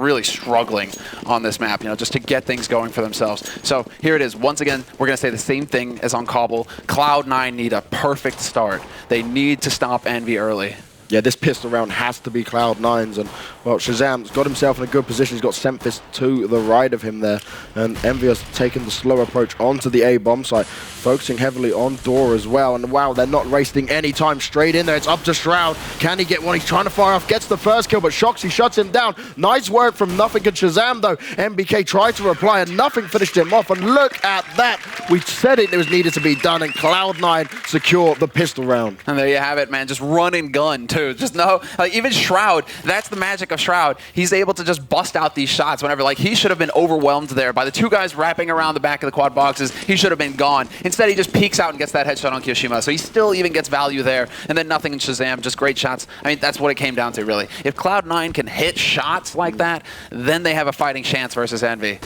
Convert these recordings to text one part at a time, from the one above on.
really struggling on this map, you know, just to get things going for themselves. So here it is. Once again, we're going to say the same thing as on Cobble. Cloud9 need a perfect start. They need to stop EnVy early. Yeah, this pistol round has to be Cloud9's, and well, Shazam's got himself in a good position. He's got Semphis to the right of him there, and EnVyUs taking the slow approach onto the A bomb site, focusing heavily on Door as well. And wow, they're not wasting any time. Straight in there, it's up to Shroud. Can he get one? He's trying to fire off, gets the first kill, but Shoxy shuts him down. Nice work from Nothing and Shazam though. MBK tried to reply, and Nothing finished him off. And look at that. We said it was needed to be done, and Cloud9 secure the pistol round. And there you have it, man. Just run and gun too. Just no, like even Shroud, that's the magic of Shroud. He's able to just bust out these shots whenever, like he should have been overwhelmed there by the two guys wrapping around the back of the quad boxes. He should have been gone. Instead, he just peeks out and gets that headshot on Kiyoshima. So he still even gets value there. And then Nothing and Shazam, just great shots. I mean, that's what it came down to, really. If Cloud9 can hit shots like that, then they have a fighting chance versus EnVy.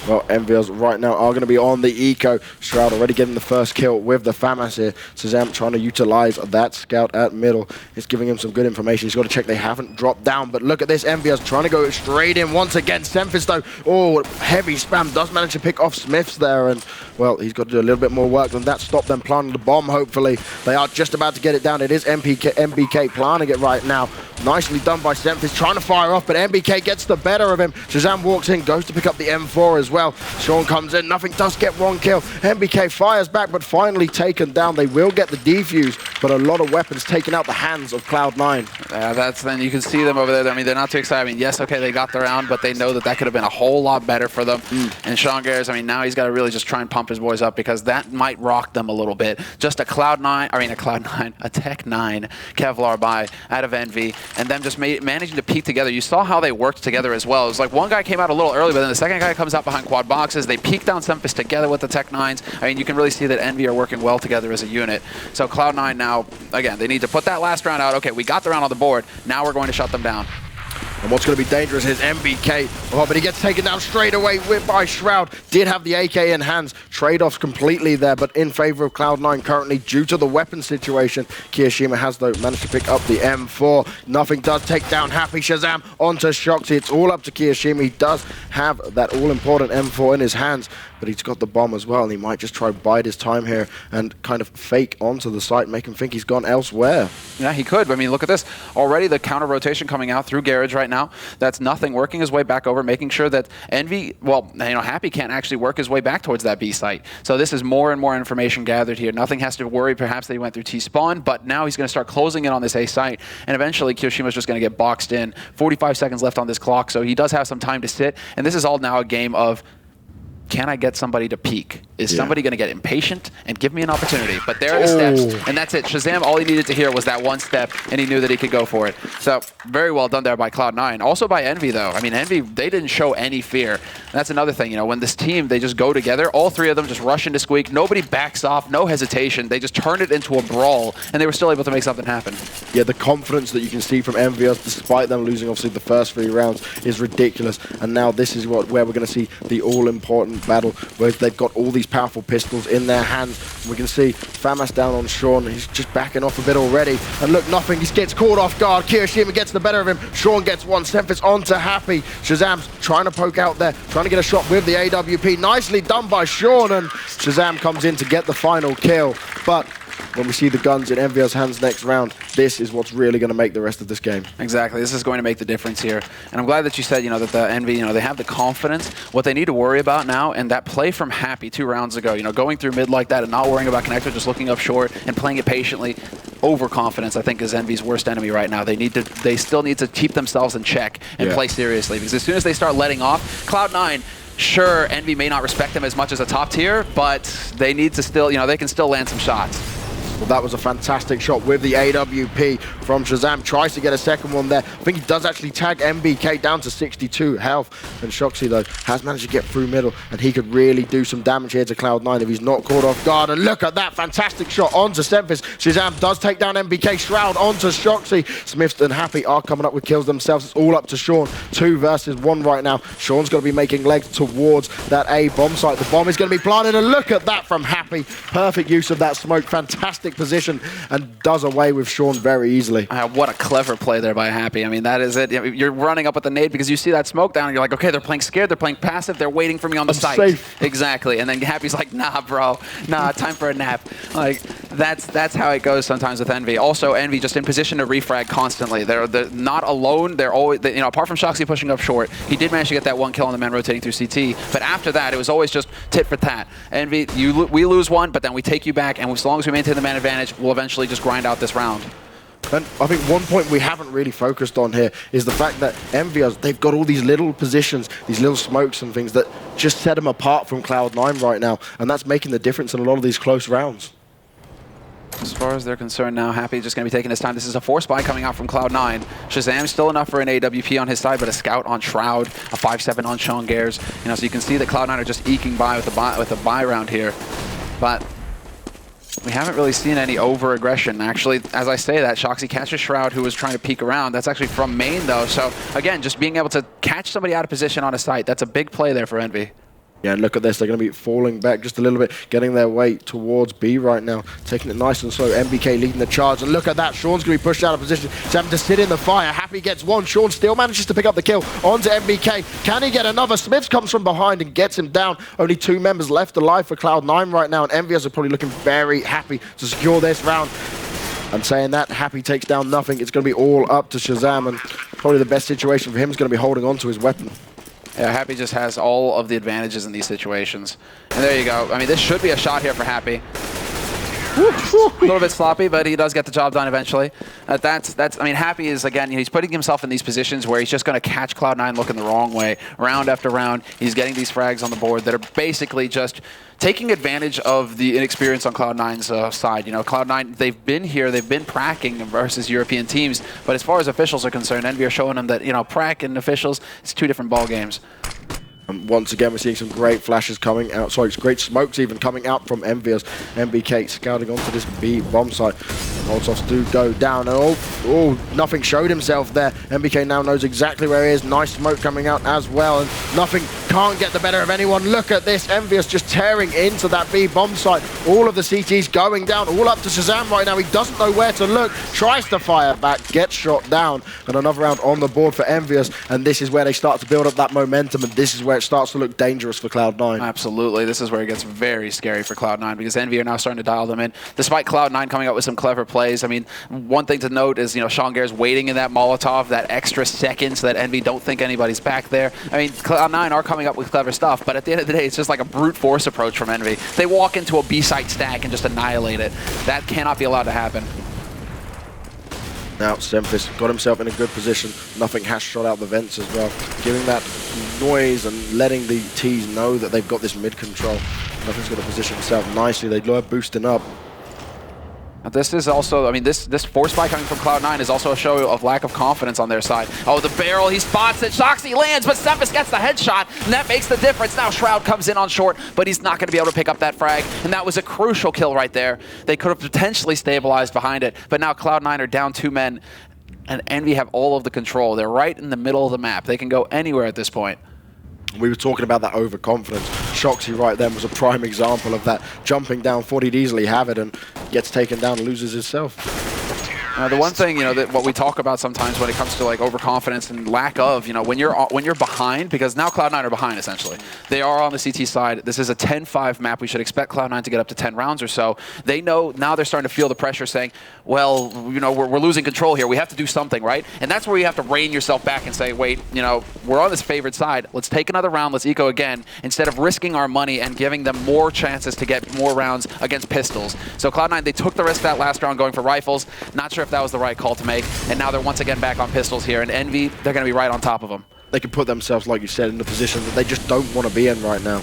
Well, EnVyUs right now are going to be on the eco. Shroud already getting the first kill with the FAMAS here. Shazam trying to utilize that scout at middle. It's giving him some good information. He's got to check they haven't dropped down. But look at this, EnVyUs trying to go straight in once again. Semphis though, oh, heavy spam. Does manage to pick off Smiths there. And well, he's got to do a little bit more work than that. Stop them planting the bomb, hopefully. They are just about to get it down. It is MBK planning it right now. Nicely done by Semphis, trying to fire off, but MBK gets the better of him. Shazam walks in, goes to pick up the M4 as well. Sean comes in, Nothing does get one kill. MBK fires back, but finally taken down. They will get the defuse, but a lot of weapons taking out the hands of Cloud9. Then you can see them over there. I mean, they're not too excited. I mean, yes, okay, they got the round, but they know that that could have been a whole lot better for them. And Sean Garris, I mean, now he's got to really just try and pump his boys up, because that might rock them a little bit. Just a Tech9 Kevlar buy out of EnVy, and them just managing to peek together. You saw how they worked together as well. It was like one guy came out a little early, but then the second guy comes out behind quad boxes. They peek down Semphis together with the Tech9s. I mean, you can really see that EnVy are working well together as a unit. So Cloud9 now, again, they need to put that last round out. Okay, we got the round on the board. Now we're going to shut them down. And what's going to be dangerous is MBK. Oh, but he gets taken down straight away by Shroud. Did have the AK in hands. Trade-offs completely there, but in favor of Cloud9 currently due to the weapon situation. Kiyoshima has, though, managed to pick up the M4. Nothing does take down Happy Shazam onto Shoxy. It's all up to Kiyoshima. He does have that all-important M4 in his hands, but he's got the bomb as well, and he might just try to bide his time here and kind of fake onto the site, make him think he's gone elsewhere. Yeah, he could. I mean, look at this. Already the counter-rotation coming out through Garage right now. That's Nothing working his way back over, making sure that EnVy, well, you know, Happy can't actually work his way back towards that B site. So this is more and more information gathered here. Nothing has to worry perhaps that he went through T-spawn, but now he's going to start closing in on this A site, and eventually Kiyoshima's just going to get boxed in. 45 seconds left on this clock, so he does have some time to sit, and this is all now a game of, can I get somebody to peek? Is somebody going to get impatient and give me an opportunity? But there are the steps, and that's it. Shazam, all he needed to hear was that one step, and he knew that he could go for it. So very well done there by Cloud9. Also by EnVy, though. I mean, EnVy, they didn't show any fear. And that's another thing. You know, when this team, they just go together, all three of them just rush into Squeak. Nobody backs off, no hesitation. They just turned it into a brawl, and they were still able to make something happen. Yeah, the confidence that you can see from EnVyUs, despite them losing, obviously, the first 3 rounds, is ridiculous. And now this is where we're going to see the all-important battle, where they've got all these powerful pistols in their hands. We can see FAMAS down on Sean. He's just backing off a bit already. And look, Nothing. He gets caught off guard. Kiyoshima gets the better of him. Sean gets one. Semphis onto Happy. Shazam's trying to poke out there, trying to get a shot with the AWP. Nicely done by Sean, and Shazam comes in to get the final kill. But when we see the guns in EnVyUs' hands next round, this is what's really going to make the rest of this game. Exactly. This is going to make the difference here. And I'm glad that you said, you know, that the EnVy, you know, they have the confidence. What they need to worry about now, and that play from Happy 2 rounds ago, you know, going through mid like that and not worrying about connector, just looking up short and playing it patiently. Overconfidence, I think, is EnVy's worst enemy right now. They still need to keep themselves in check and play seriously, because as soon as they start letting off, Cloud9, sure, EnVy may not respect them as much as a top tier, but they need to still, you know, they can still land some shots. Well, that was a fantastic shot with the AWP from Shazam. Tries to get a second one there. I think he does actually tag MBK down to 62 health. And Shoxy, though, has managed to get through middle, and he could really do some damage here to Cloud9 if he's not caught off guard. And look at that fantastic shot onto Semphis. Shazam does take down MBK. Shroud onto Shoxy. Smiths and Happy are coming up with kills themselves. It's all up to Sean. 2 versus 1 right now. Sean's going to be making legs towards that A bomb site. The bomb is going to be planted, and look at that from Happy. Perfect use of that smoke. Fantastic fantastic position and does away with Sean very easily. What a clever play there by Happy. I mean, that is it. You're running up with the nade because you see that smoke down and you're like, okay, they're playing scared, they're playing passive, they're waiting for me on the site. Safe. Exactly. And then Happy's like, nah, bro. Nah, time for a nap. Like, that's how it goes sometimes with Envy. Also, Envy just in position to refrag constantly. They're not alone. They're always, apart from Shoxy pushing up short, he did manage to get that one kill on the man rotating through CT. But after that, it was always just tit for tat. Envy, we lose one, but then we take you back, and as long as we maintain the man advantage, we'll eventually just grind out this round. And I think one point we haven't really focused on here is the fact that EnVyUs, they've got all these little positions, these little smokes and things that just set them apart from Cloud9 right now, and that's making the difference in a lot of these close rounds. As far as they're concerned now, Happy just going to be taking his time. This is a force buy coming out from Cloud9. Shazam still enough for an AWP on his side, but a scout on Shroud, a 5-7 on Sean Gares. So you can see that Cloud9 are just eking by with a buy round here. But we haven't really seen any over-aggression. Actually, as I say that, Shoxy catches Shroud, who was trying to peek around. That's actually from main, though. So, again, just being able to catch somebody out of position on a site, that's a big play there for Envy. Yeah, and look at this. They're going to be falling back just a little bit, getting their way towards B right now, taking it nice and slow. MBK leading the charge, and look at that. Sean's going to be pushed out of position. He's having to sit in the fire. Happy gets one. Sean still manages to pick up the kill onto MBK. Can he get another? Smiths comes from behind and gets him down. Only 2 members left alive for Cloud9 right now, and EnVyUs are probably looking very happy to secure this round. And saying that, Happy takes down nothing. It's going to be all up to Shazam, and probably the best situation for him is going to be holding on to his weapon. Yeah, Happy just has all of the advantages in these situations. And there you go. I mean, this should be a shot here for Happy. A little bit sloppy, but he does get the job done eventually. I mean, Happy is, again, he's putting himself in these positions where he's just going to catch Cloud9 looking the wrong way. Round after round, he's getting these frags on the board that are basically just taking advantage of the inexperience on Cloud9's side. Cloud9, they've been here, they've been pracking versus European teams, but as far as officials are concerned, Envy are showing them that, prac and officials, it's 2 different ball games. And once again, we're seeing some great flashes coming out. Sorry, great smokes even coming out from EnVyUs. MBK scouting onto this B bomb site. Molotovs do go down. And nothing showed himself there. MBK now knows exactly where he is. Nice smoke coming out as well. And nothing can't get the better of anyone. Look at this. EnVyUs just tearing into that B bomb site. All of the CTs going down. All up to Shazam right now. He doesn't know where to look. Tries to fire back. Gets shot down. And another round on the board for EnVyUs. And this is where they start to build up that momentum. And this is where it starts to look dangerous for Cloud9. Absolutely. This is where it gets very scary for Cloud9 because Envy are now starting to dial them in. Despite Cloud9 coming up with some clever plays, I mean, one thing to note is, Sean Gare's waiting in that Molotov, that extra second so that Envy don't think anybody's back there. I mean, Cloud9 are coming up with clever stuff, but at the end of the day, it's just like a brute force approach from Envy. They walk into a B-site stack and just annihilate it. That cannot be allowed to happen. Now, Semphis got himself in a good position. Nothing has shot out the vents as well. Giving that noise and letting the T's know that they've got this mid control. Nothing's going to position himself nicely. They love boosting up. This is also, I mean, this force buy coming from Cloud9 is also a show of lack of confidence on their side. Oh, the barrel, he spots it. Shoxy lands, but Semphis gets the headshot, and that makes the difference. Now Shroud comes in on short, but he's not going to be able to pick up that frag, and that was a crucial kill right there. They could have potentially stabilized behind it, but now Cloud9 are down 2 men, and Envy have all of the control. They're right in the middle of the map. They can go anywhere at this point. We were talking about that overconfidence. Shoxy right then was a prime example of that. Jumping down, thought he'd easily have it and gets taken down and loses himself. The one thing, that what we talk about sometimes when it comes to like overconfidence and lack of, when you're behind, because now Cloud9 are behind essentially. They are on the CT side. This is a 10-5 map. We should expect Cloud9 to get up to 10 rounds or so. They know now they're starting to feel the pressure saying, well, we're losing control here. We have to do something, right? And that's where you have to rein yourself back and say, wait, we're on this favored side. Let's take another round. Let's eco again instead of risking our money and giving them more chances to get more rounds against pistols. So Cloud9, they took the risk that last round going for rifles. Not sure if that was the right call to make, and now they're once again back on pistols here, and Envy, they're going to be right on top of them. They can put themselves, like you said, in the position that they just don't want to be in right now.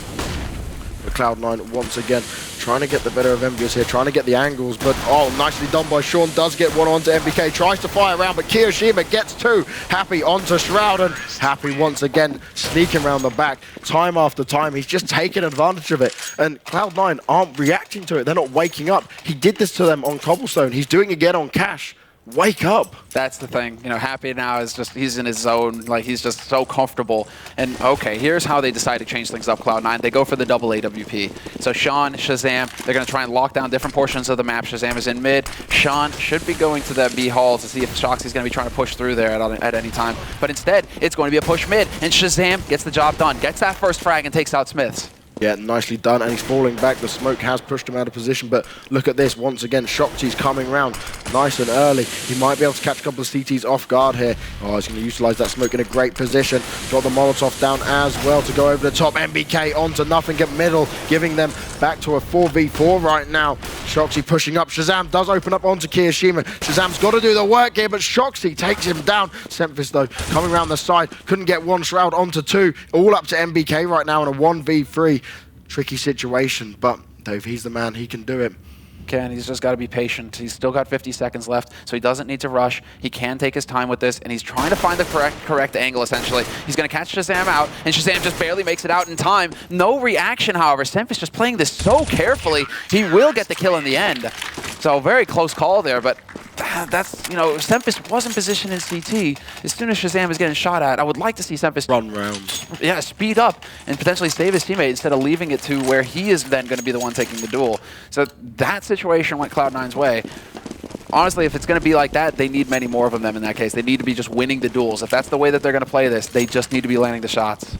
But Cloud9 once again trying to get the better of EnVyUs here, trying to get the angles, but nicely done by Sean. Does get one onto MBK, tries to fire around, but Kiyoshima gets 2. Happy onto Shroud, and Happy once again sneaking around the back. Time after time, he's just taking advantage of it. And Cloud9 aren't reacting to it. They're not waking up. He did this to them on Cobblestone. He's doing it again on Cash. Wake up. That's the thing. You know, Happy now is just, he's in his zone. Like, he's just so comfortable. And, okay, here's how they decide to change things up, Cloud9. They go for the double AWP. So Sean, Shazam, they're going to try and lock down different portions of the map. Shazam is in mid. Sean should be going to that B hall to see if Shoxy's going to be trying to push through there at any time. But instead, it's going to be a push mid. And Shazam gets the job done. Gets that first frag and takes out Smiths. Yeah, nicely done, and he's falling back. The smoke has pushed him out of position, but look at this. Once again, Shoxy's coming around nice and early. He might be able to catch a couple of CTs off guard here. Oh, he's going to utilize that smoke in a great position. Got the Molotov down as well to go over the top. NBK onto nothing at middle, giving them back to a 4v4 right now. Shoxy pushing up. Shazam does open up onto Kiyoshima. Shazam's got to do the work here, but Shoxy takes him down. Semphis, though, coming around the side. Couldn't get one Shroud onto two. All up to NBK right now in a 1v3. Tricky situation, but Dave, he's the man. He can do it. Can. He's just got to be patient. He's still got 50 seconds left, so he doesn't need to rush. He can take his time with this, and he's trying to find the correct angle, essentially. He's going to catch Shazam out, and Shazam just barely makes it out in time. No reaction, however. Semphis just playing this so carefully. He will get the kill in the end. So very close call there, but that's, you know, Semphis wasn't positioned in CT. As soon as Shazam is getting shot at, I would like to see Semphis run rounds. Yeah, speed up and potentially save his teammate instead of leaving it to where he is then going to be the one taking the duel. So that situation went Cloud9's way. Honestly, if it's going to be like that, they need many more of them in that case. They need to be just winning the duels. If that's the way that they're going to play this, they just need to be landing the shots.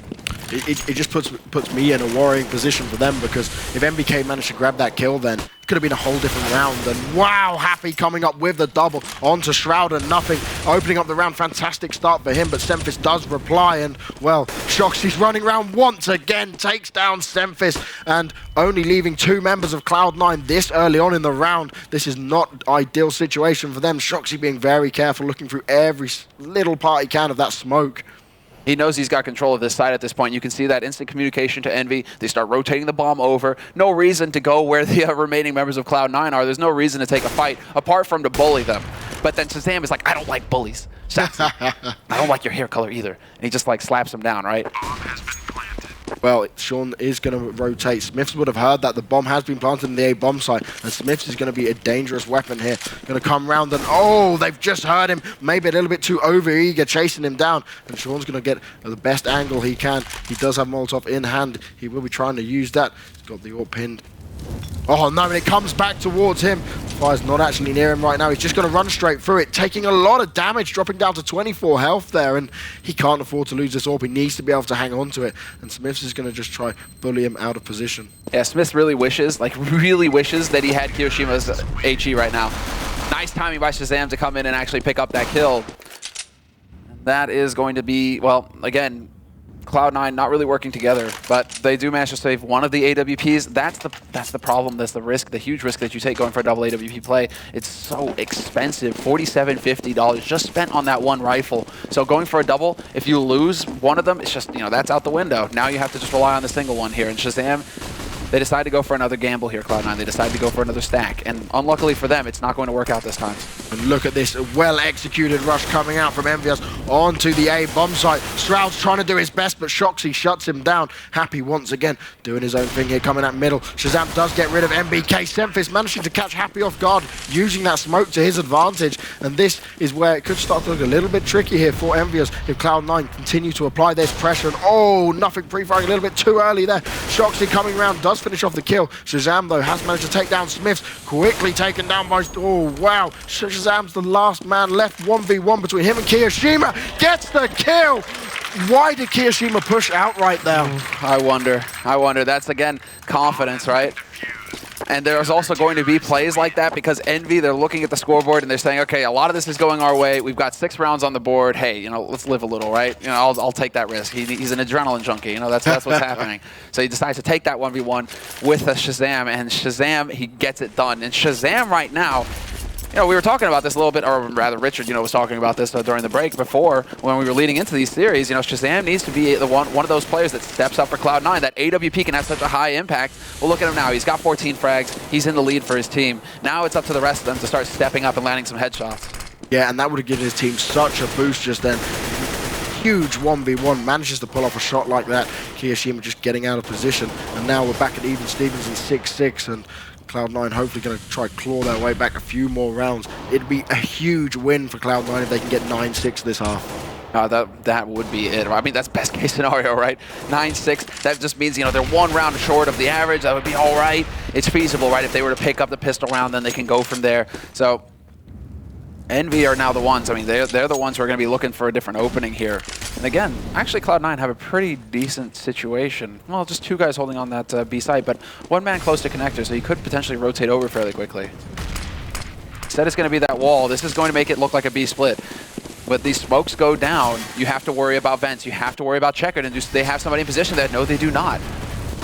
It just puts me in a worrying position for them, because if MBK managed to grab that kill, then it could have been a whole different round. And wow, Happy coming up with the double onto Shroud and nothing, opening up the round. Fantastic start for him, but Semphis does reply, and well, Shoxy's running around once again, takes down Semphis, and only leaving two members of Cloud9 this early on in the round. This is not an ideal situation for them. Shoxy being very careful, looking through every little part he can of that smoke. He knows he's got control of this side at this point. You can see that instant communication to Envy. They start rotating the bomb over. No reason to go where the remaining members of Cloud9 are. There's no reason to take a fight apart from to bully them. But then Shazam is like, I don't like bullies. I don't like your hair color either. And he just like slaps him down, right? Well, Sean is going to rotate. Smiths would have heard that the bomb has been planted in the A bomb site, and Smiths is going to be a dangerous weapon here. Going to come round and, oh, they've just heard him. Maybe a little bit too over-eager, chasing him down. And Sean's going to get the best angle he can. He does have Molotov in hand. He will be trying to use that. He's got the AWP pinned. Oh no, and it comes back towards him. Fire's not actually near him right now. He's just going to run straight through it, taking a lot of damage, dropping down to 24 health there, and he can't afford to lose this AWP. He needs to be able to hang on to it, and Smiths is going to just try bully him out of position. Yeah, Smith really wishes that he had Kiroshima's HE right now. Nice timing by Shazam to come in and actually pick up that kill. That is going to be, well, again, Cloud9 not really working together, but they do manage to save one of the AWPs. That's the problem. That's the risk, the huge risk that you take going for a double AWP play. It's so expensive, $47, $50 just spent on that one rifle. So going for a double, if you lose one of them, it's just, you know, that's out the window. Now you have to just rely on the single one here. And Shazam, they decide to go for another gamble here, Cloud9. They decide to go for another stack. And unluckily for them, it's not going to work out this time. And look at this well-executed rush coming out from EnVyUs onto the A bomb site. Shroud's trying to do his best, but Shoxy shuts him down. Happy once again doing his own thing here, coming out middle. Shazam does get rid of MBK. Semphis managing to catch Happy off guard, using that smoke to his advantage. And this is where it could start to look a little bit tricky here for EnVyUs if Cloud9 continue to apply this pressure. And oh, nothing pre-firing a little bit too early there. Shoxy coming around, does finish off the kill. Shazam, though, has managed to take down Smiths. Quickly taken down by... Oh, wow. Shazam's the last man left. 1v1 between him and Kiyoshima. Gets the kill! Why did Kiyoshima push outright there? I wonder. That's, again, confidence, right? And there's also going to be plays like that because Envy, they're looking at the scoreboard and they're saying, okay, a lot of this is going our way. We've got 6 rounds on the board. Hey, you know, let's live a little, right? You know, I'll take that risk. He's an adrenaline junkie. You know, that's what's happening. So he decides to take that 1v1 with a Shazam, and Shazam, he gets it done. And Shazam right now, you know, we were talking about this a little bit, or rather Richard, you know, was talking about this during the break before when we were leading into these series. You know, Shazam needs to be the one of those players that steps up for Cloud9. That AWP can have such a high impact. Well, look at him now. He's got 14 frags. He's in the lead for his team. Now it's up to the rest of them to start stepping up and landing some headshots. Yeah, and that would have given his team such a boost just then. Huge 1v1, manages to pull off a shot like that. Kiyoshima just getting out of position. And now we're back at even Stevens in 6-6. And Cloud9 hopefully going to try claw their way back a few more rounds. It'd be a huge win for Cloud9 if they can get 9-6 this half. That would be it. I mean, that's best case scenario, right? 9-6, that just means, you know, they're one round short of the average. That would be all right. It's feasible, right? If they were to pick up the pistol round, then they can go from there. So Envy are now the ones. I mean, they're the ones who are going to be looking for a different opening here. And again, actually Cloud9 have a pretty decent situation. Well, just two guys holding on that B site, but one man close to connector, so he could potentially rotate over fairly quickly. Instead, it's going to be that wall. This is going to make it look like a B split. But these smokes go down, you have to worry about vents, you have to worry about checkered, and do they have somebody in position that? No, they do not.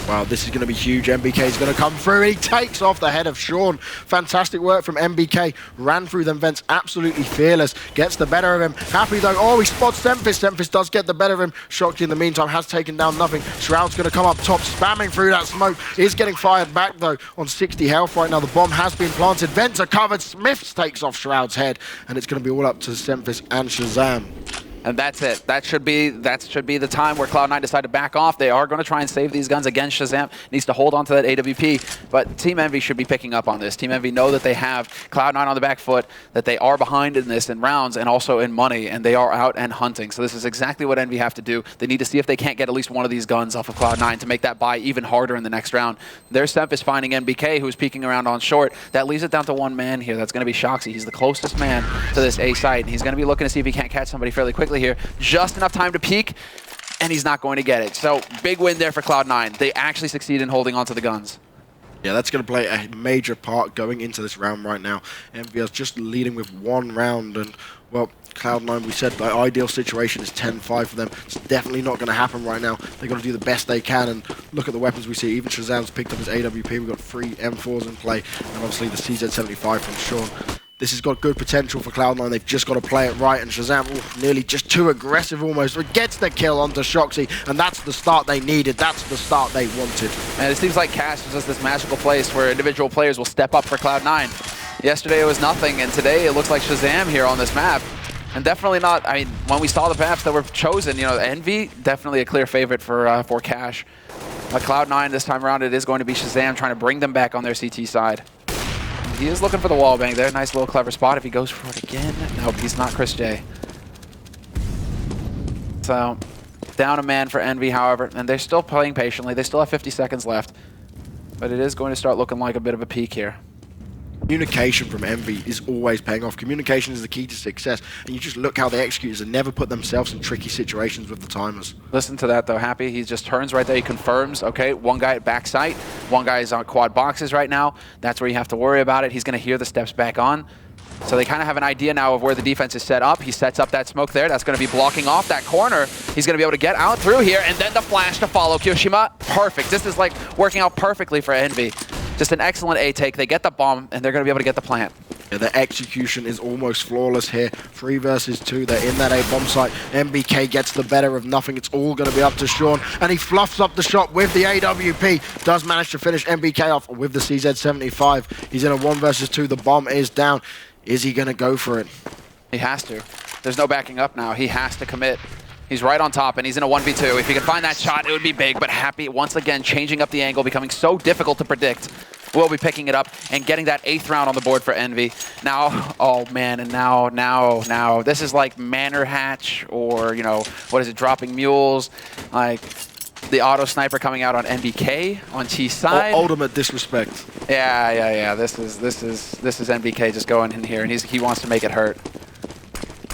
Wow, this is going to be huge. MBK is going to come through. He takes off the head of Sean. Fantastic work from MBK. Ran through them vents, absolutely fearless. Gets the better of him. Happy though. Oh, he spots Semphis. Semphis does get the better of him. Shockey in the meantime has taken down nothing. Shroud's going to come up top, spamming through that smoke. Is getting fired back though on 60 health right now. The bomb has been planted. Vents are covered. Smiths takes off Shroud's head. And it's going to be all up to Semphis and Shazam. And that's it. That should be the time where Cloud9 decide to back off. They are going to try and save these guns. Again, Shazam needs to hold on to that AWP. But Team Envy should be picking up on this. Team Envy know that they have Cloud9 on the back foot, that they are behind in this in rounds and also in money, and they are out and hunting. So this is exactly what Envy have to do. They need to see if they can't get at least one of these guns off of Cloud9 to make that buy even harder in the next round. There's Semphis finding NBK, who's peeking around on short. That leaves it down to one man here. That's going to be Shoxy. He's the closest man to this A site, and he's going to be looking to see if he can't catch somebody fairly quickly here. Just enough time to peek, and he's not going to get it. So big win there for Cloud9. They actually succeed in holding onto the guns. Yeah, that's going to play a major part going into this round right now. EnVyUs just leading with one round, and well, Cloud9, we said the ideal situation is 10-5 for them. It's definitely not going to happen right now. They've got to do the best they can, and look at the weapons we see. Even Shazam's picked up his AWP. We've got 3 M4s in play, and obviously the CZ75 from Sean. This has got good potential for Cloud9. They've just got to play it right, and Shazam, nearly just too aggressive almost, but gets the kill onto Shoxy, and that's the start they needed. That's the start they wanted. And it seems like Cash is just this magical place where individual players will step up for Cloud9. Yesterday it was nothing, and today it looks like Shazam here on this map. And definitely not, I mean, when we saw the maps that were chosen, you know, Envy, definitely a clear favorite for Cash. Cloud9 this time around, it is going to be Shazam trying to bring them back on their CT side. He is looking for the wall bang there. Nice little clever spot. If he goes for it again, nope, he's not Chris J. So, down a man for Envy, however, and they're still playing patiently. They still have 50 seconds left. But it is going to start looking like a bit of a peak here. Communication from Envy is always paying off. Communication is the key to success, and you just look how they execute and never put themselves in tricky situations with the timers. Listen to that though, Happy. He just turns right there, he confirms, okay, one guy at back site, one guy is on quad boxes right now. That's where you have to worry about it. He's going to hear the steps back on. So they kind of have an idea now of where the defense is set up. He sets up that smoke there. That's going to be blocking off that corner. He's going to be able to get out through here, and then the flash to follow. Kyoshima, perfect. This is like working out perfectly for Envy. Just an excellent A take. They get the bomb, and they're going to be able to get the plant. Yeah, the execution is almost flawless here. 3 versus 2. They're in that A bomb site. MBK gets the better of nothing. It's all going to be up to Sean, and he fluffs up the shot with the AWP. Does manage to finish MBK off with the CZ75. He's in a 1 versus 2. The bomb is down. Is he going to go for it? He has to. There's no backing up now. He has to commit. He's right on top, and he's in a 1v2. If he can find that shot, it would be big, but Happy, once again, changing up the angle, becoming so difficult to predict. Will be picking it up and getting that 8th round on the board for Envy. Now, oh man, and now, this is like Manor Hatch, or, you know, what is it, Dropping Mules, like the auto sniper coming out on NBK on T side. Ultimate disrespect. Yeah. This is NBK just going in here, and he wants to make it hurt.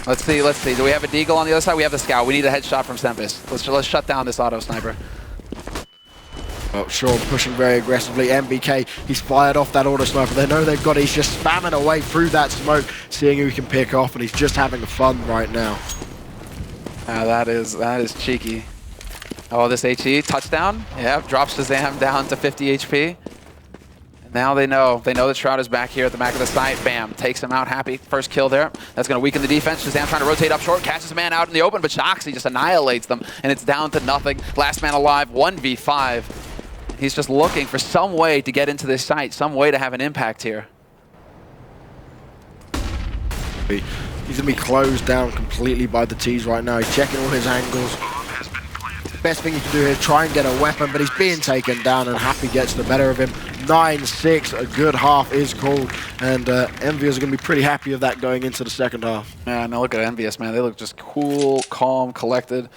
Let's see. Do we have a Deagle on the other side? We have the Scout. We need a headshot from Semphis. Let's shut down this auto sniper. Oh, Sean pushing very aggressively. MBK, he's fired off that auto sniper. They know they've got it. He's just spamming away through that smoke, seeing who he can pick off, and he's just having fun right now. That is cheeky. Oh, this HE touchdown. Yeah, drops Shazam down to 50 HP. Now they know that Shroud is back here at the back of the site. Bam, takes him out. Happy, first kill there. That's going to weaken the defense. Shazam trying to rotate up short, catches a man out in the open, but Shoxy just annihilates them, and it's down to nothing. Last man alive, 1v5. He's just looking for some way to get into this site, some way to have an impact here. He's going to be closed down completely by the T's right now. He's checking all his angles. Best thing he can do here, try and get a weapon, but he's being taken down, and Happy gets the better of him. 9-6. A good half is called, and EnVyUs are going to be pretty happy with that going into the second half. Yeah, now look at EnVyUs, man. They look just cool, calm, collected.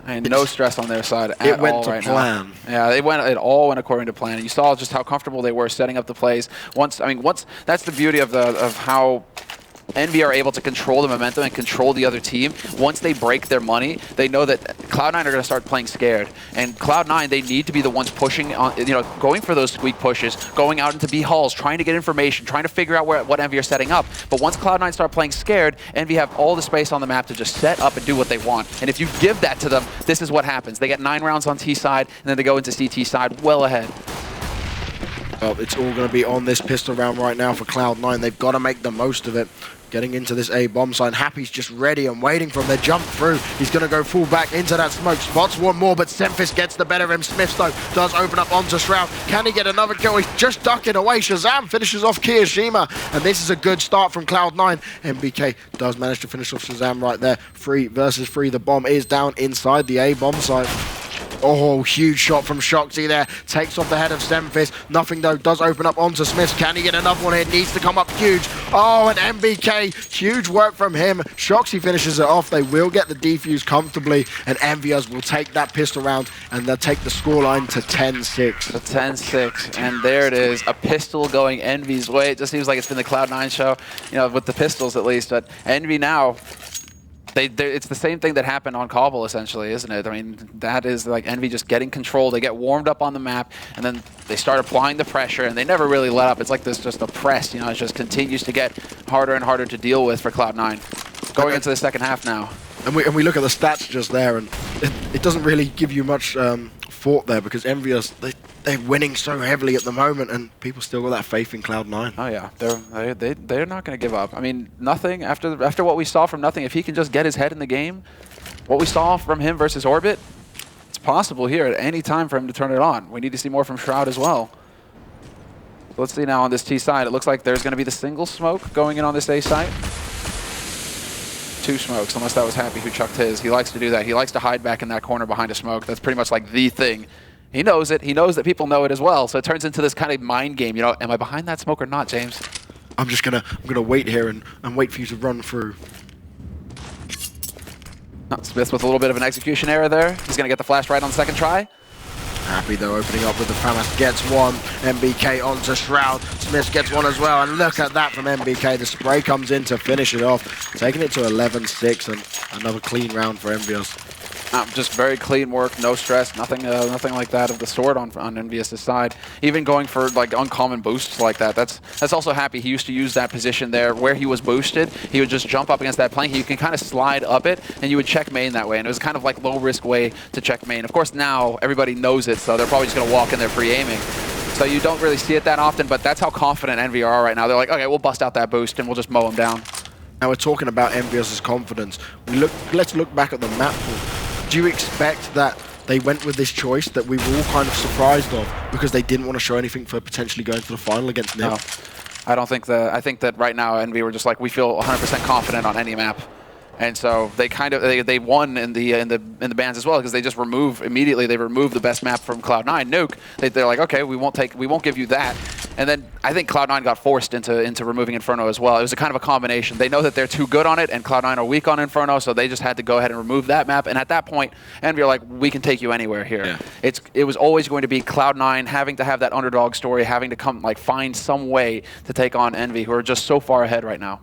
And no stress on their side at all right now. It went to plan. Yeah, it all went according to plan. And you saw just how comfortable they were setting up the plays. Once that's the beauty of how EnVy are able to control the momentum and control the other team. Once they break their money, they know that Cloud9 are going to start playing scared. And Cloud9, they need to be the ones pushing on, going for those squeak pushes, going out into B halls, trying to get information, trying to figure out what EnVy are setting up. But once Cloud9 start playing scared, EnVy have all the space on the map to just set up and do what they want. And if you give that to them, this is what happens. They get 9 rounds on T side, and then they go into CT side well ahead. Well, it's all going to be on this pistol round right now for Cloud9. They've got to make the most of it. Getting into this A bomb sign. Happy's just ready and waiting for him. They jump through. He's going to go full back into that smoke. Spots one more, but Semphis gets the better of him. Smith, though, does open up onto Shroud. Can he get another kill? He's just ducking away. Shazam finishes off Kiyoshima, and this is a good start from Cloud9. MBK does manage to finish off Shazam right there. 3 versus 3. The bomb is down inside the A bomb site. Oh, huge shot from Shoxy there. Takes off the head of Semphis. Nothing, though, does open up onto Smith. Can he get another one here? Needs to come up huge. Oh, and MBK, huge work from him. Shoxy finishes it off. They will get the defuse comfortably, and EnVyUs will take that pistol round, and they'll take the scoreline to 10-6. To 10-6, and there it is. A pistol going EnVy's way. It just seems like it's been the Cloud9 show, with the pistols at least. But EnVy now, it's the same thing that happened on Cobble, essentially, isn't it? I mean, that is like EnVy just getting control. They get warmed up on the map, and then they start applying the pressure, and they never really let up. It's like this just a press, it just continues to get harder and harder to deal with for Cloud9. Going into the second half now. And we look at the stats just there, and it doesn't really give you much thought there, because EnVyUs, they're winning so heavily at the moment, and people still got that faith in Cloud9. Oh yeah, they're not going to give up. I mean, Nothing after what we saw from Nothing, if he can just get his head in the game, what we saw from him versus Orbit, it's possible here at any time for him to turn it on. We need to see more from Shroud as well. So let's see now on this T side. It looks like there's going to be the single smoke going in on this A site. 2 smokes, unless that was Happy who chucked his. He likes to do that. He likes to hide back in that corner behind a smoke. That's pretty much like the thing. He knows it. He knows that people know it as well. So it turns into this kind of mind game. Am I behind that smoke or not, James? I'm gonna wait here and wait for you to run through. Smith with a little bit of an execution error there. He's gonna get the flash right on the second try. Happy, though, opening up with the FAMAS, gets one. MBK onto Shroud. Smith gets one as well, and look at that from MBK. The spray comes in to finish it off, taking it to 11-6, and another clean round for EnVyUs. Just very clean work, no stress, nothing like that of the sort on EnVyUs' side. Even going for like uncommon boosts like that. That's also Happy. He used to use that position there where he was boosted. He would just jump up against that plank. You can kind of slide up it, and you would check main that way. And it was kind of like low risk way to check main. Of course, now everybody knows it, so they're probably just going to walk in there pre-aiming. So you don't really see it that often, but that's how confident EnVy are right now. They're like, okay, we'll bust out that boost and we'll just mow him down. Now we're talking about EnVyUs' confidence. Let's look back at the map pool. Do you expect that they went with this choice that we were all kind of surprised of because they didn't want to show anything for potentially going to the final against NIP? No, I don't think that. I think that right now EnVy were just like, we feel 100% confident on any map. And so they they won in the bans as well, because they just immediately they remove the best map from Cloud9, Nuke. They're like, okay, we won't give you that. And then I think Cloud9 got forced into removing Inferno as well. It was a kind of a combination. They know that they're too good on it, and Cloud9 are weak on Inferno, so they just had to go ahead and remove that map. And at that point, EnVy are like, we can take you anywhere here. Yeah. It was always going to be Cloud9 having to have that underdog story, having to come find some way to take on EnVy, who are just so far ahead right now.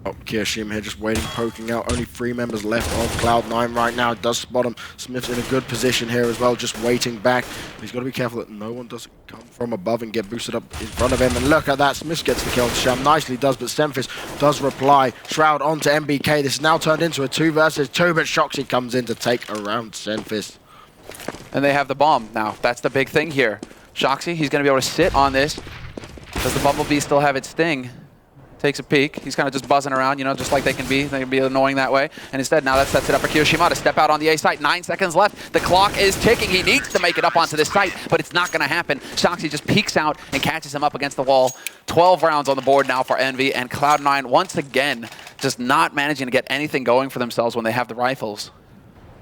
Oh, Kiyoshima here just waiting, poking out. Only 3 members left of Cloud9 right now. Does spot him. Smith's in a good position here as well, just waiting back. He's got to be careful that no one doesn't come from above and get boosted up in front of him. And look at that. Smith gets the kill. Sham nicely does, but Semphis does reply. Shroud onto MBK. This is now turned into a 2 versus 2, but Shoxy comes in to take around Semphis. And they have the bomb now. That's the big thing here. Shoxy, he's going to be able to sit on this. Does the Bumblebee still have its sting? Takes a peek. He's kind of just buzzing around, just like they can be. They can be annoying that way. And instead, now that sets it up for Kiyoshima to step out on the A site. 9 seconds left. The clock is ticking. He needs to make it up onto this site, but it's not going to happen. Shoxy just peeks out and catches him up against the wall. 12 rounds on the board now for EnVy, and Cloud9 once again just not managing to get anything going for themselves when they have the rifles.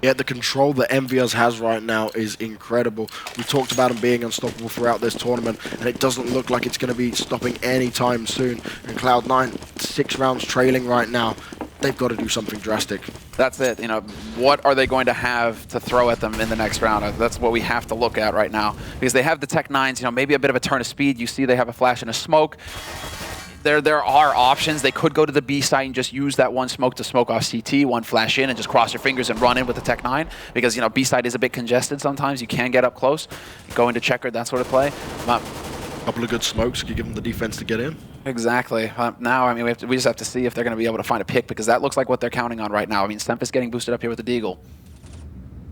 Yeah, the control that EnVyUs has right now is incredible. We talked about him being unstoppable throughout this tournament, and it doesn't look like it's going to be stopping anytime soon. And Cloud9, 6 rounds trailing right now. They've got to do something drastic. That's it. You know, what are they going to have to throw at them in the next round? That's what we have to look at right now. Because they have the Tech 9s, you know, maybe a bit of a turn of speed. You see they have a flash and a smoke. There are options. They could go to the B site and just use that one smoke to smoke off CT, one flash in, and just cross your fingers and run in with the Tech 9. Because, you know, B site is a bit congested sometimes. You can get up close, go into checkered, that sort of play. Couple of good smokes could give them the defense to get in. Exactly. Now, I mean, we just have to see if they're going to be able to find a pick, because that looks like what they're counting on right now. I mean, Semph getting boosted up here with the Deagle.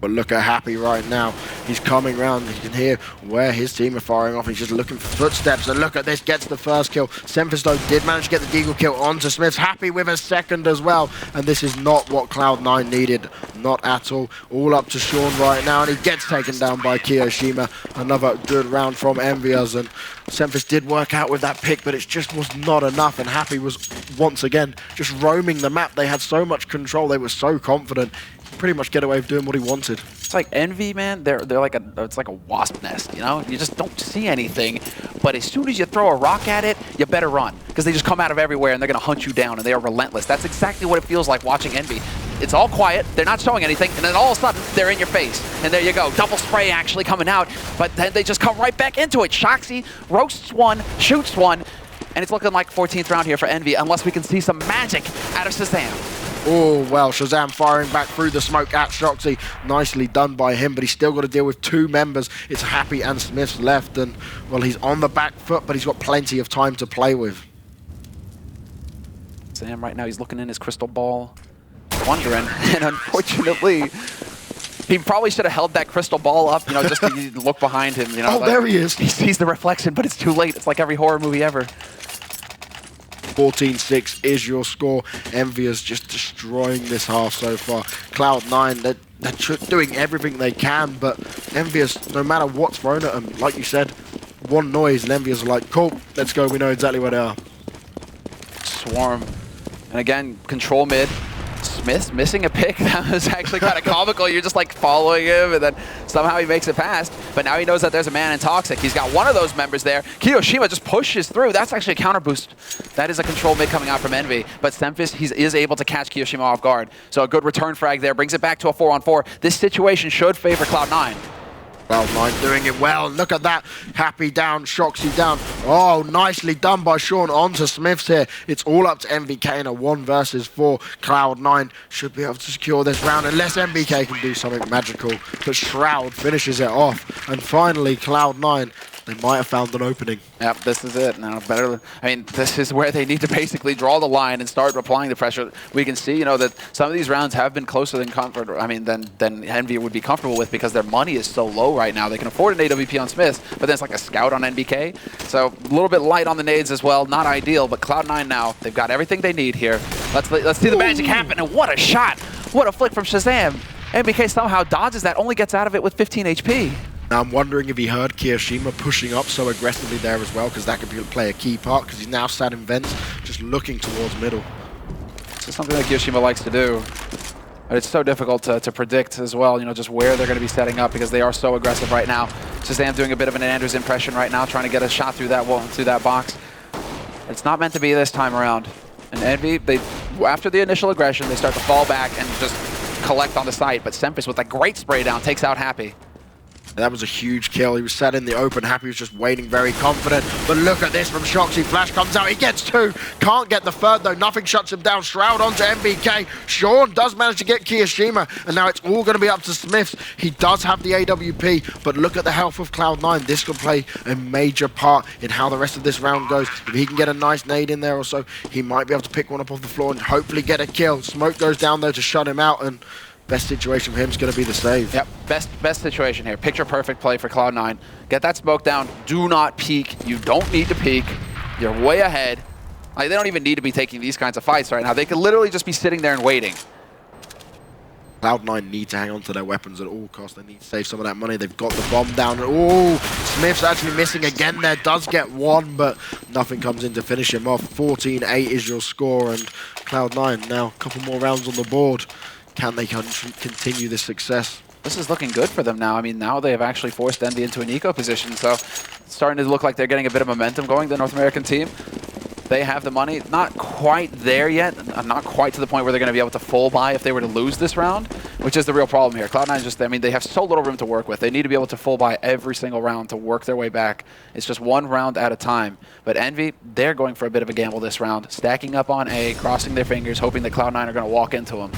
But look at Happy right now. He's coming round. You can hear where his team are firing off. He's just looking for footsteps. And look at this. Gets the first kill. Semph, though, did manage to get the Deagle kill onto Smiths. Happy with a second as well. And this is not what Cloud9 needed. Not at all. All up to Sean right now. And he gets taken down by Kiyoshima. Another good round from EnVyUs. And Semph did work out with that pick, but it just was not enough. And Happy was, once again, just roaming the map. They had so much control. They were so confident. Pretty much get away with doing what he wanted. It's like Envy, man. They're like it's like a wasp nest, you know. You just don't see anything, but as soon as you throw a rock at it, you better run, because they just come out of everywhere and they're gonna hunt you down, and they are relentless. That's exactly what it feels like watching Envy. It's all quiet. They're not showing anything, and then all of a sudden they're in your face, and there you go. Double spray actually coming out, but then they just come right back into it. Shoxy roasts one, shoots one, and it's looking like 14th round here for Envy, unless we can see some magic out of Shazam. Oh, well, Shazam firing back through the smoke at Shoxy. Nicely done by him, but he's still got to deal with 2 members. It's Happy and Smiths left, and, well, he's on the back foot, but he's got plenty of time to play with. Sam right now, he's looking in his crystal ball, wondering, and unfortunately, he probably should have held that crystal ball up, you know, just to look behind him. You know, oh, like, there he is. He sees the reflection, but it's too late. It's like every horror movie ever. 14-6 is your score. EnVyUs just destroying this half so far. Cloud9, they're doing everything they can, but EnVyUs, no matter what's thrown at them, like you said, one noise and EnVyUs are like, cool, let's go, we know exactly where they are. Swarm. And again, control mid. Smith's missing a pick. That was actually kind of comical. You're just like following him, and then somehow he makes it past. But now he knows that there's a man in Toxic. He's got one of those members there. Kiyoshima just pushes through. That's actually a counter boost. That is a control mid coming out from Envy. But Semph, he is able to catch Kiyoshima off guard. So a good return frag there. Brings it back to a 4-on-4. This situation should favor Cloud9. Cloud9 doing it well. Look at that. Happy down, Shoxy down. Oh, nicely done by Sean onto Smiths here. It's all up to MVK in a 1 versus 4. Cloud9 should be able to secure this round unless MVK can do something magical. But Shroud finishes it off. And finally, Cloud9, they might have found an opening. Yep, this is it. Now, better. I mean, this is where they need to basically draw the line and start applying the pressure. We can see, you know, that some of these rounds have been closer than than Envy would be comfortable with, because their money is so low right now. They can afford an AWP on Smith, but then it's like a scout on NBK. So a little bit light on the nades as well. Not ideal, but Cloud9 now, they've got everything they need here. Let's see the magic happen, and what a shot! What a flick from Shazam! NBK somehow dodges that, only gets out of it with 15 HP. Now, I'm wondering if he heard Kiyoshima pushing up so aggressively there as well, because that could play a key part, because he's now sat in vents, just looking towards middle. This is something that Kiyoshima likes to do. But it's so difficult to predict as well, you know, just where they're going to be setting up, because they are so aggressive right now. Shazam doing a bit of an Anders impression right now, trying to get a shot through that wall, through that box. It's not meant to be this time around. And Envy, after the initial aggression, they start to fall back and just collect on the site. But Semph with a great spray down takes out Happy. That was a huge kill. He was sat in the open. Happy was just waiting, very confident. But look at this from Shoxy. Flash comes out. He gets 2. Can't get the 3rd, though. Nothing shuts him down. Shroud onto MBK. Sean does manage to get Kiyoshima. And now it's all going to be up to Smiths. He does have the AWP. But look at the health of Cloud9. This could play a major part in how the rest of this round goes. If he can get a nice nade in there or so, he might be able to pick one up off the floor and hopefully get a kill. Smoke goes down there to shut him out. And best situation for him is going to be the save. Yep, best situation here. Picture perfect play for Cloud9. Get that smoke down. Do not peek. You don't need to peek. You're way ahead. Like, they don't even need to be taking these kinds of fights right now. They could literally just be sitting there and waiting. Cloud9 need to hang on to their weapons at all costs. They need to save some of that money. They've got the bomb down. Oh, Smith's actually missing again there. Does get 1, but nothing comes in to finish him off. 14-8 is your score, and Cloud9 now a couple more rounds on the board. Can they continue this success? This is looking good for them now. I mean, now they have actually forced Envy into an eco position, so it's starting to look like they're getting a bit of momentum going, the North American team. They have the money. Not quite there yet. Not quite to the point where they're going to be able to full buy if they were to lose this round, which is the real problem here. Cloud9 just, I mean, they have so little room to work with. They need to be able to full buy every single round to work their way back. It's just one round at a time. But Envy, they're going for a bit of a gamble this round, stacking up on A, crossing their fingers, hoping that Cloud9 are going to walk into them.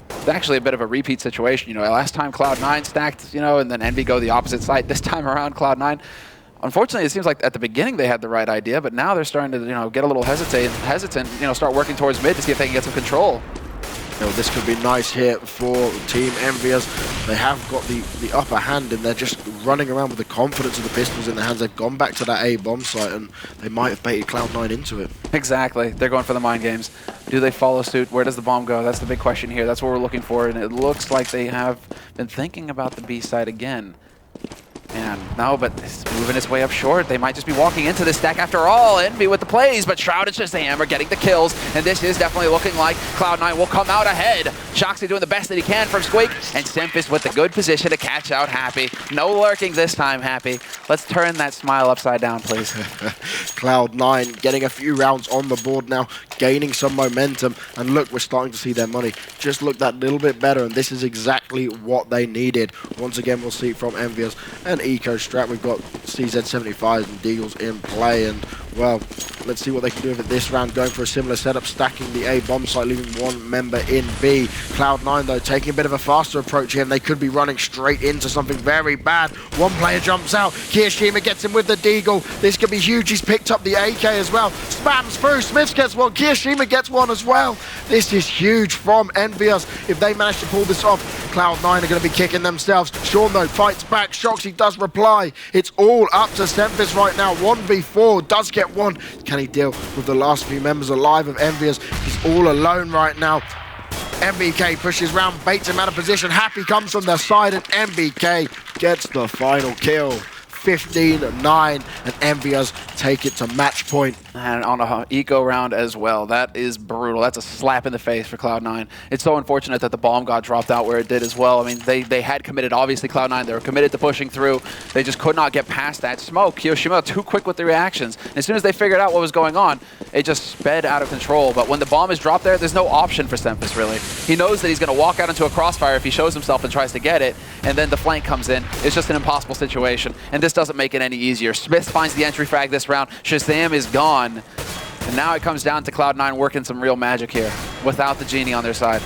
It's actually a bit of a repeat situation. You know, last time Cloud9 stacked, you know, and then Envy go the opposite side. This time around, Cloud9, unfortunately, it seems like at the beginning they had the right idea, but now they're starting to, you know, get a little hesitant, you know, start working towards mid to see if they can get some control. You know, this could be nice here for Team EnVyUs. They have got the upper hand, and they're just running around with the confidence of the pistols in their hands. They've gone back to that A bomb site, and they might have baited Cloud9 into it. Exactly. They're going for the mind games. Do they follow suit? Where does the bomb go? That's the big question here. That's what we're looking for, and it looks like they have been thinking about the B side again. And no, but it's moving its way up short. They might just be walking into this stack after all. Envy with the plays, but Shroud and Shazam are getting the kills, and this is definitely looking like Cloud9 will come out ahead. Shoxy doing the best that he can from Squeak, and Sempus with the good position to catch out Happy. No lurking this time, Happy. Let's turn that smile upside down, please. Cloud9 getting a few rounds on the board now, gaining some momentum, and look, we're starting to see their money just look that little bit better, and this is exactly what they needed. Once again, we'll see from EnVyUs and Eco Strat. We've got CZ75s and Deagles in play, and well, let's see what they can do with it this round, going for a similar setup, stacking the A bomb site, leaving one member in B. Cloud9 though taking a bit of a faster approach here, and they could be running straight into something very bad. One player jumps out, Kirishima gets him with the Deagle. This could be huge. He's picked up the AK as well, spams through, Smiths gets one, Kirishima gets one as well. This is huge from EnVyUs. If they manage to pull this off, Cloud9 are going to be kicking themselves. Sean though fights back, Shoxy does reply. It's all up to Sempus right now. 1v4, does get one. Can he deal with the last few members alive of EnVyUs? He's all alone right now. MBK pushes round, baits him out of position. Happy comes from their side, and MBK gets the final kill. 15-9, and EnVyUs take it to match point. And on a eco round as well. That is brutal. That's a slap in the face for Cloud9. It's so unfortunate that the bomb got dropped out where it did as well. I mean, they had committed, obviously, Cloud9. They were committed to pushing through. They just could not get past that smoke. Kirishima too quick with the reactions. As soon as they figured out what was going on, it just sped out of control. But when the bomb is dropped there, there's no option for Sempus, really. He knows that he's going to walk out into a crossfire if he shows himself and tries to get it, and then the flank comes in. It's just an impossible situation, and this doesn't make it any easier. Smith finds the entry frag this round. Shazam is gone. And now it comes down to Cloud9 working some real magic here without the Genie on their side.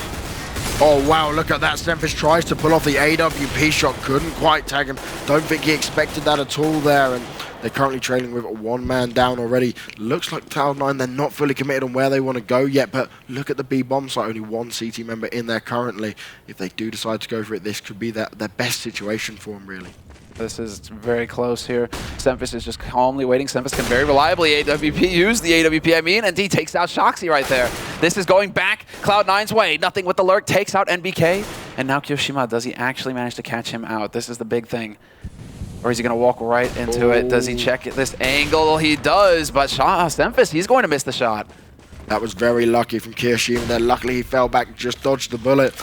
Oh wow, look at that. Sempus tries to pull off the AWP shot, couldn't quite tag him. Don't think he expected that at all there, and they're currently trailing with one man down already. Looks like Cloud9, they're not fully committed on where they want to go yet, but look at the B bomb site, only one CT member in there currently. If they do decide to go for it, this could be their best situation for them, really. This is very close here. Sempus is just calmly waiting. Sempus can very reliably use the AWP, I mean, and he takes out Shoxy right there. This is going back Cloud9's way. Nothing with the lurk, takes out NBK. And now Kirishima, does he actually manage to catch him out? This is the big thing. Or is he going to walk right into it? Does he check this angle? He does, but Sempus, he's going to miss the shot. That was very lucky from Kirishima there. Luckily he fell back, just dodged the bullet.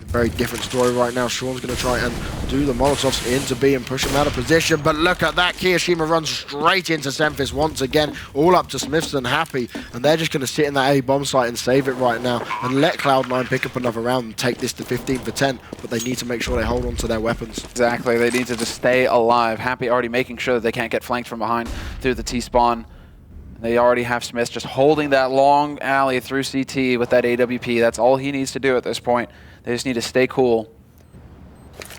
Very different story right now. Sean's going to try and do the Molotovs into B and push him out of position. But look at that. Kirishima runs straight into Sempus once again. All up to Smiths and Happy. And they're just going to sit in that A bomb site and save it right now. And let Cloud9 pick up another round and take this to 15 for 10. But they need to make sure they hold on to their weapons. Exactly. They need to just stay alive. Happy already making sure that they can't get flanked from behind through the T-spawn. They already have Smith just holding that long alley through CT with that AWP. That's all he needs to do at this point. They just need to stay cool.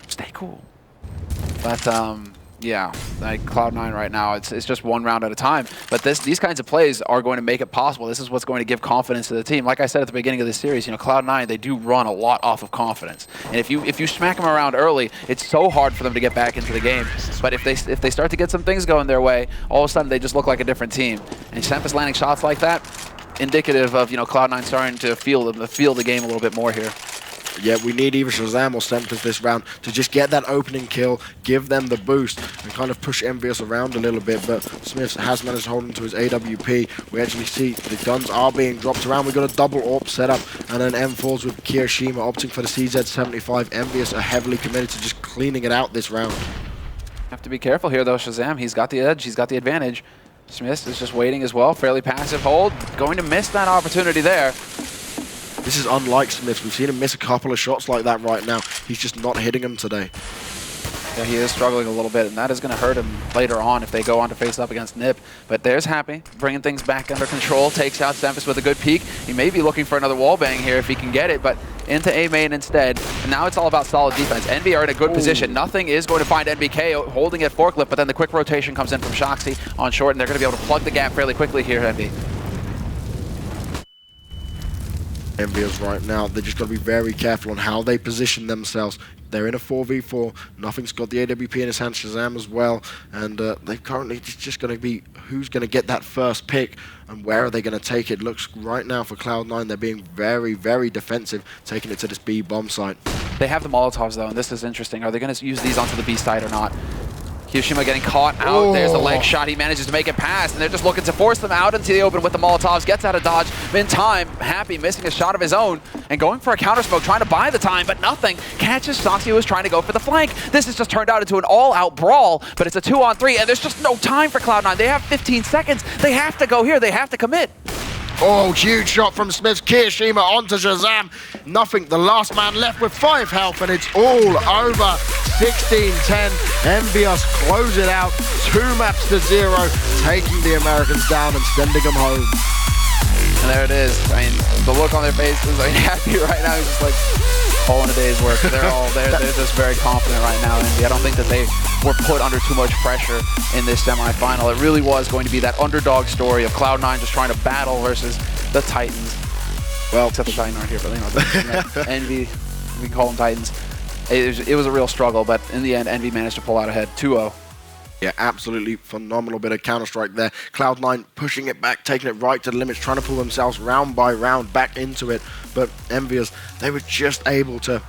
Stay cool. But, yeah, like Cloud9 right now, it's just one round at a time. But these kinds of plays are going to make it possible. This is what's going to give confidence to the team. Like I said at the beginning of this series, you know, Cloud9, they do run a lot off of confidence. And if you smack them around early, it's so hard for them to get back into the game. But if they start to get some things going their way, all of a sudden they just look like a different team. And Sempus landing shots like that, indicative of, you know, Cloud9 starting to feel the game a little bit more here. Yeah, we need either Shazam or Sempers this round to just get that opening kill, give them the boost, and kind of push EnVyUs around a little bit. But Smith has managed to hold him to his AWP. We actually see the guns are being dropped around. We've got a double AWP setup, and then M4s with Kirishima opting for the CZ75. EnVyUs are heavily committed to just cleaning it out this round. Have to be careful here, though, Shazam. He's got the edge. He's got the advantage. Smith is just waiting as well. Fairly passive hold. Going to miss that opportunity there. This is unlike Smith. We've seen him miss a couple of shots like that right now. He's just not hitting them today. Yeah, he is struggling a little bit, and that is going to hurt him later on if they go on to face up against Nip. But there's Happy, bringing things back under control, takes out Sempus with a good peek. He may be looking for another wall bang here if he can get it, but into A main instead. And now it's all about solid defense. Envy are in a good position. Nothing is going to find NBK holding at forklift, but then the quick rotation comes in from Shoxy on short, and they're going to be able to plug the gap fairly quickly here, Envy. EnVyUs right now, they just got to be very careful on how they position themselves. They're in a 4v4. Nothing's got the AWP in his hand, Shazam as well. And they're currently just going to be who's going to get that first pick and where are they going to take it. Looks right now for Cloud9, they're being very, very defensive, taking it to this B bomb site. They have the Molotovs though, and this is interesting. Are they going to use these onto the B side or not? Kirishima getting caught out. Oh. There's the leg shot. He manages to make it past, and they're just looking to force them out into the open with the Molotovs. Gets out of dodge in time. Happy missing a shot of his own and going for a counter smoke, trying to buy the time, but nothing. Catches Shoxy, who was trying to go for the flank. This has just turned out into an all-out brawl, but it's a 2-on-3, and there's just no time for Cloud9. They have 15 seconds. They have to go here. They have to commit. Oh, huge shot from Smith. Kirishima onto Shazam. Nothing. The last man left with 5 health, and it's all over. 16-10. EnVyUs close it out. 2 maps to 0, taking the Americans down and sending them home. And there it is. I mean, the look on their faces, like Happy right now, he's just like, all in a day's work. They're just very confident right now. And I don't think that they were put under too much pressure in this semifinal. It really was going to be that underdog story of Cloud9 just trying to battle versus the Titans. Well, except the Titans aren't here, but you know, Envy, we can call them Titans. It was a real struggle, but in the end, Envy managed to pull out ahead, 2-0. Yeah, absolutely phenomenal bit of Counter-Strike there. Cloud9 pushing it back, taking it right to the limits, trying to pull themselves round by round back into it. But EnVyUs, they were just able to